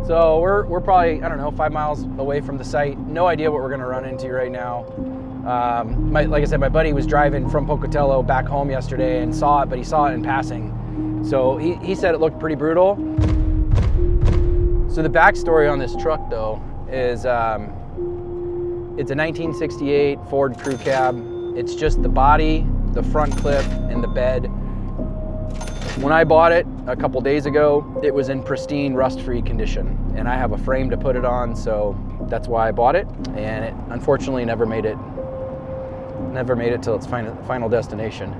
So we're probably, I don't know, 5 miles away from the site. No idea what we're gonna run into right now. Like I said, my buddy was driving from Pocatello back home yesterday and saw it, but he saw it in passing. So he said it looked pretty brutal. So the backstory on this truck though is it's a 1968 Ford crew cab. It's just the body, the front clip, and the bed. When I bought it a couple days ago, it was in pristine, rust-free condition. And I have a frame to put it on, so that's why I bought it. And it unfortunately never made it till its final destination.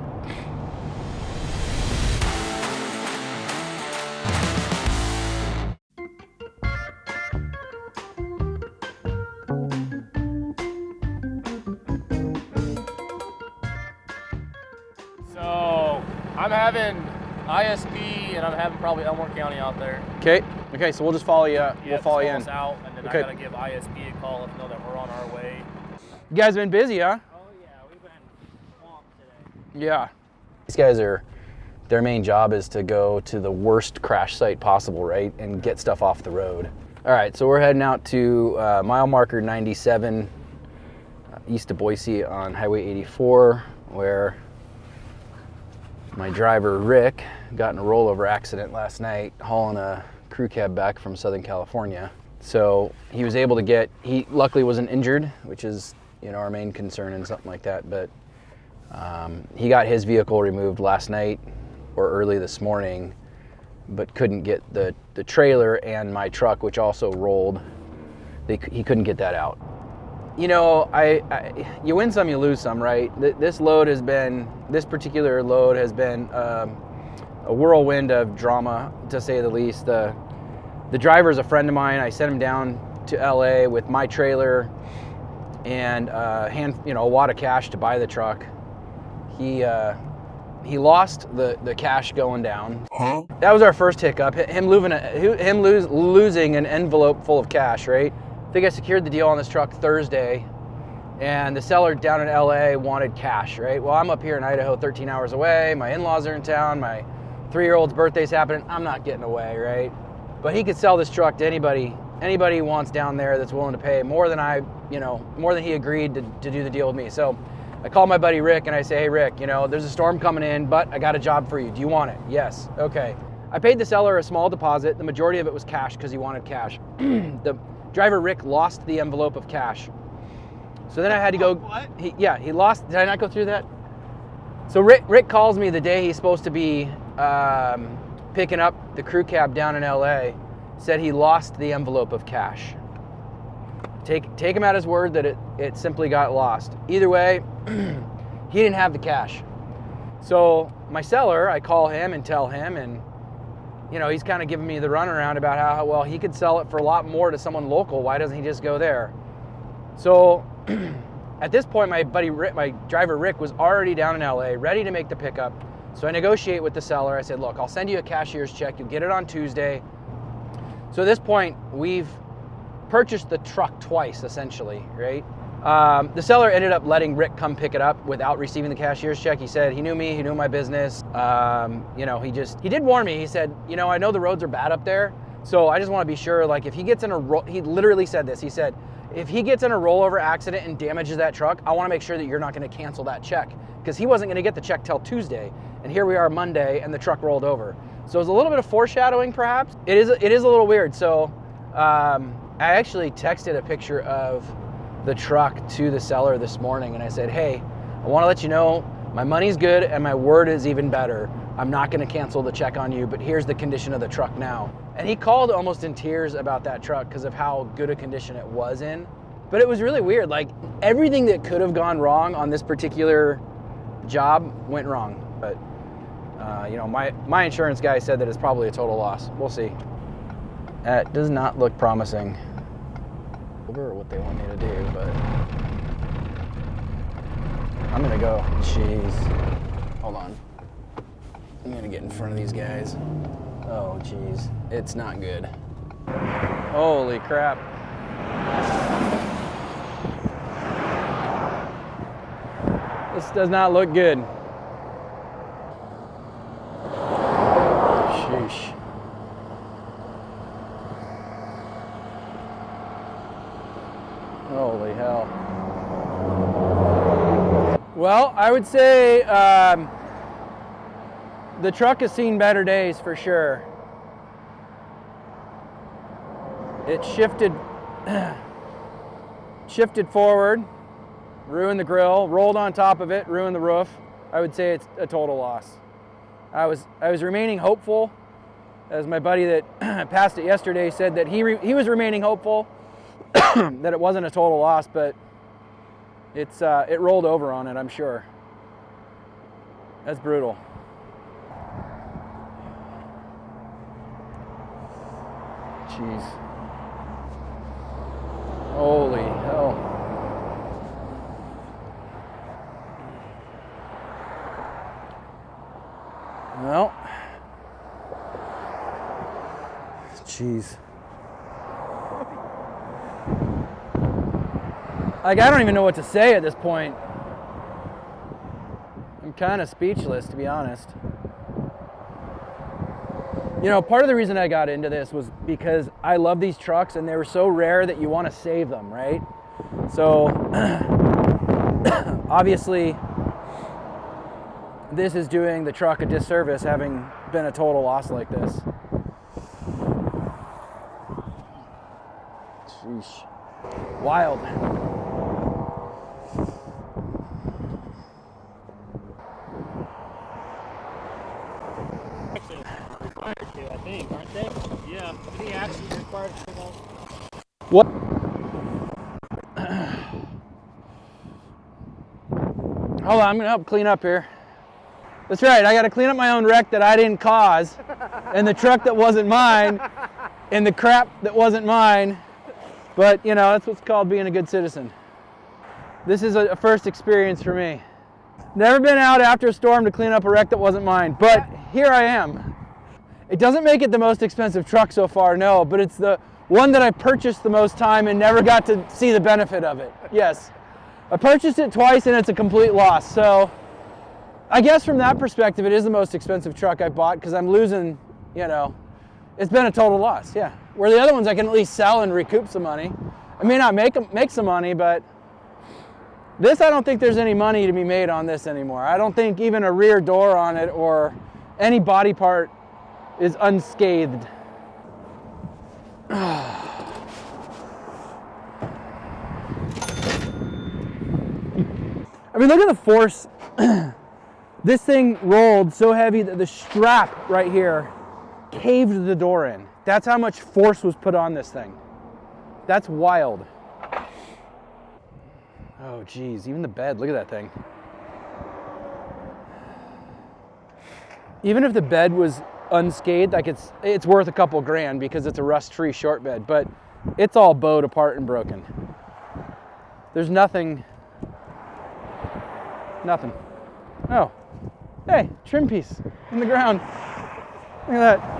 So I'm having ISP and I'm having probably Elmore County out there. Okay, so we'll just follow you. We'll follow you in. Out, and then okay. I gotta give ISP a call and know that we're on our way. You guys been busy, huh? Oh yeah, we've been swamped today. Yeah. These guys their main job is to go to the worst crash site possible, right? And get stuff off the road. All right, so we're heading out to mile marker 97, east of Boise on Highway 84, where my driver, Rick, got in a rollover accident last night hauling a crew cab back from Southern California. So he was able to he luckily wasn't injured, which is, you know, our main concern in something like that, but he got his vehicle removed last night or early this morning, but couldn't get the trailer and my truck, which also rolled, he couldn't get that out. You know, you win some, you lose some, right? This particular load has been a whirlwind of drama, to say the least. The driver's a friend of mine. I sent him down to LA with my trailer and a wad of cash to buy the truck. He lost the cash going down. Huh? That was our first hiccup. Him losing an envelope full of cash, right? I think I secured the deal on this truck Thursday, and the seller down in LA wanted cash, right? Well, I'm up here in Idaho, 13 hours away. My in-laws are in town. My 3-year-old's birthday's happening. I'm not getting away, right? But he could sell this truck to anybody he wants down there that's willing to pay more than he agreed to do the deal with me. So I call my buddy Rick and I say, hey Rick, there's a storm coming in, but I got a job for you. Do you want it? Yes. Okay. I paid the seller a small deposit. The majority of it was cash because he wanted cash. The driver Rick lost the envelope of cash. So then I had to go. What? He lost. Did I not go through that? So Rick calls me the day he's supposed to be picking up the crew cab down in LA. Said he lost the envelope of cash. Take him at his word that it simply got lost. Either way, he didn't have the cash. So my seller, I call him and tell him, and he's kind of giving me the runaround about how well he could sell it for a lot more to someone local. Why doesn't he just go there? So at this point, my driver Rick was already down in LA, ready to make the pickup. So I negotiate with the seller. I said, look, I'll send you a cashier's check. You'll get it on Tuesday. So at this point, we've purchased the truck twice, essentially, right? The seller ended up letting Rick come pick it up without receiving the cashier's check. He said he knew me, he knew my business. He did warn me. He said, I know the roads are bad up there, so I just want to be sure, like, if he gets in he literally said this. He said, if he gets in a rollover accident and damages that truck, I want to make sure that you're not going to cancel that check, because he wasn't going to get the check till Tuesday, and here we are Monday, and the truck rolled over. So it's a little bit of foreshadowing, perhaps. It is a little weird. So I actually texted a picture of the truck to the seller this morning, and I said, hey, I want to let you know my money's good and my word is even better. I'm not going to cancel the check on you, but here's the condition of the truck now. And he called almost in tears about that truck because of how good a condition it was in. But it was really weird. Like, everything that could have gone wrong on this particular job went wrong. But my insurance guy said that it's probably a total loss. We'll see. That does not look promising. Over what they want me to do, but I'm gonna go. Jeez. Hold on. I'm gonna get in front of these guys. Oh, jeez. It's not good. Holy crap. This does not look good. Sheesh. Holy hell. Well, I would say the truck has seen better days for sure. It shifted forward, ruined the grill, rolled on top of it, ruined the roof. I would say it's a total loss. I was remaining hopeful, as my buddy that passed it yesterday said that he was remaining hopeful that it wasn't a total loss, but it rolled over on it, I'm sure. That's brutal. Jeez. Holy hell. Well, jeez. Like, I don't even know what to say at this point. I'm kind of speechless, to be honest. You know, part of the reason I got into this was because I love these trucks and they were so rare that you want to save them, right? So, obviously, this is doing the truck a disservice having been a total loss like this. Sheesh. Wild. Actually required to, I think, aren't they? Yeah. Did he actually required to? What? Hold on, I'm gonna help clean up here. That's right, I gotta clean up my own wreck that I didn't cause, and the truck that wasn't mine, and the crap that wasn't mine. But, you know, that's what's called being a good citizen. This is a first experience for me. Never been out after a storm to clean up a wreck that wasn't mine, but here I am. It doesn't make it the most expensive truck so far, no, but it's the one that I purchased the most time and never got to see the benefit of it. Yes. I purchased it twice and it's a complete loss. So I guess from that perspective, it is the most expensive truck I bought because I'm losing, you know, it's been a total loss, yeah. Where the other ones I can at least sell and recoup some money. I may not make some money, but this, I don't think there's any money to be made on this anymore. I don't think even a rear door on it or any body part is unscathed. I mean, look at the force. This thing rolled so heavy that the strap right here caved the door in. That's how much force was put on this thing. That's wild. Oh geez, even the bed, look at that thing. Even if the bed was unscathed, like it's worth a couple grand because it's a rust-free short bed, but it's all bowed apart and broken. There's nothing. Oh, hey, trim piece in the ground. Look at that.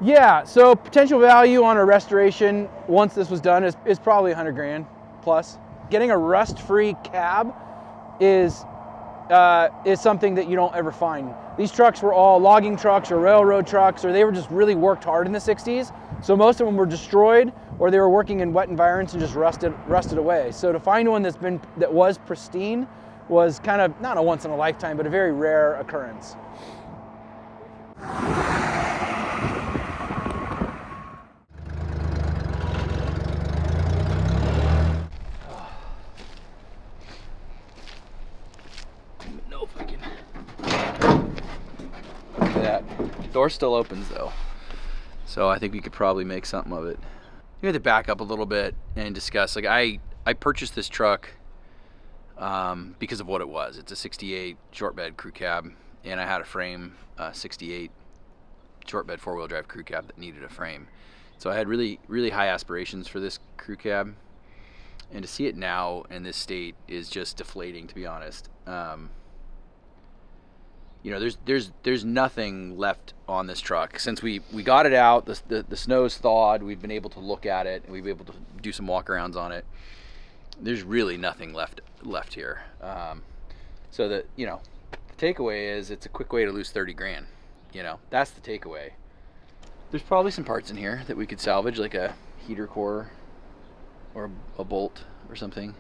Yeah, so potential value on a restoration once this was done is probably 100 grand plus. Getting a rust-free cab is something that you don't ever find. These trucks were all logging trucks or railroad trucks, or they were just really worked hard in the 60s. So most of them were destroyed, or they were working in wet environments and just rusted away. So to find one that was pristine was kind of not a once in a lifetime, but a very rare occurrence. Door still opens though, so I think we could probably make something of it. You have to back up a little bit and discuss. Like I purchased this truck because of what it was. It's a 68 short bed crew cab, and I had a frame 68 short bed 4-wheel drive crew cab that needed a frame. So I had really really high aspirations for this crew cab, and to see it now in this state is just deflating, to be honest. You know, there's nothing left on this truck. Since we got it out, the snow's thawed, we've been able to look at it, and we've been able to do some walk-arounds on it. there's really nothing left here. So that, you know, the takeaway is it's a quick way to lose 30 grand. You know, that's the takeaway. There's probably some parts in here that we could salvage, like a heater core or a bolt or something.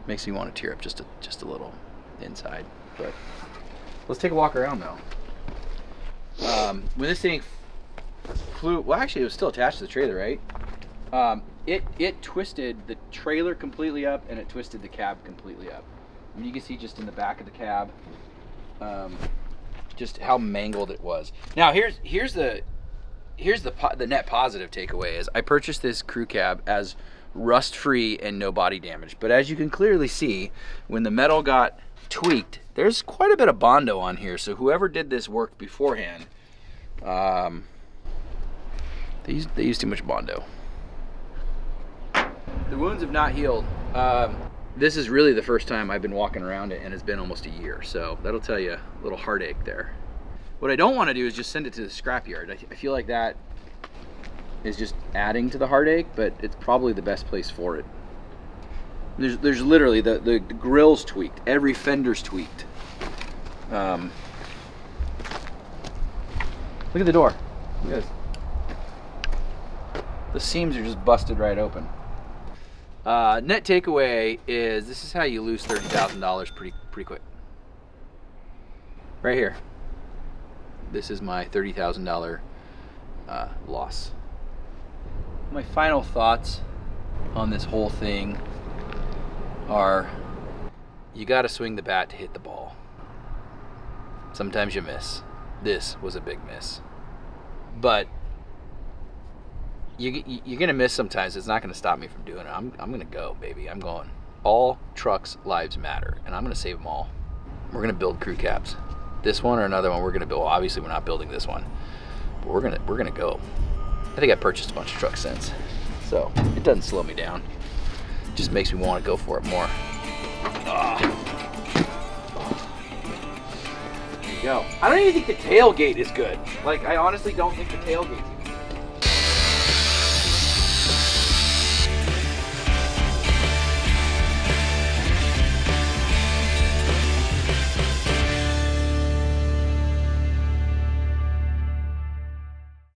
Makes me want to tear up just a little inside. But let's take a walk around though. When this thing flew, well, actually it was still attached to the trailer, right? It twisted the trailer completely up, and it twisted the cab completely up. I mean, you can see just in the back of the cab, just how mangled it was. Now here's the net positive takeaway is I purchased this crew cab as rust-free and no body damage. But as you can clearly see, when the metal got tweaked, there's quite a bit of Bondo on here. So whoever did this work beforehand, they used too much Bondo. The wounds have not healed. This is really the first time I've been walking around it, and it's been almost a year. So that'll tell you a little heartache there. What I don't want to do is just send it to the scrapyard. I feel like that is just adding to the heartache, but it's probably the best place for it. There's literally the grill's tweaked, every fender's tweaked. Look at the door. Look at this. The seams are just busted right open. Net takeaway is this is how you lose $30,000 pretty quick. Right here. This is my $30,000 loss. My final thoughts on this whole thing are you got to swing the bat to hit the ball. Sometimes you miss. This was a big miss. But you're going to miss sometimes. It's not going to stop me from doing it. I'm going to go, baby. I'm going. All trucks' lives matter, and I'm going to save them all. We're going to build crew cabs. This one or another one we're going to build. Well, obviously, we're not building this one, but we're going to go. I think I purchased a bunch of trucks since, so it doesn't slow me down. It just makes me want to go for it more. There you go. I don't even think the tailgate is good. Like, I honestly don't think the tailgate's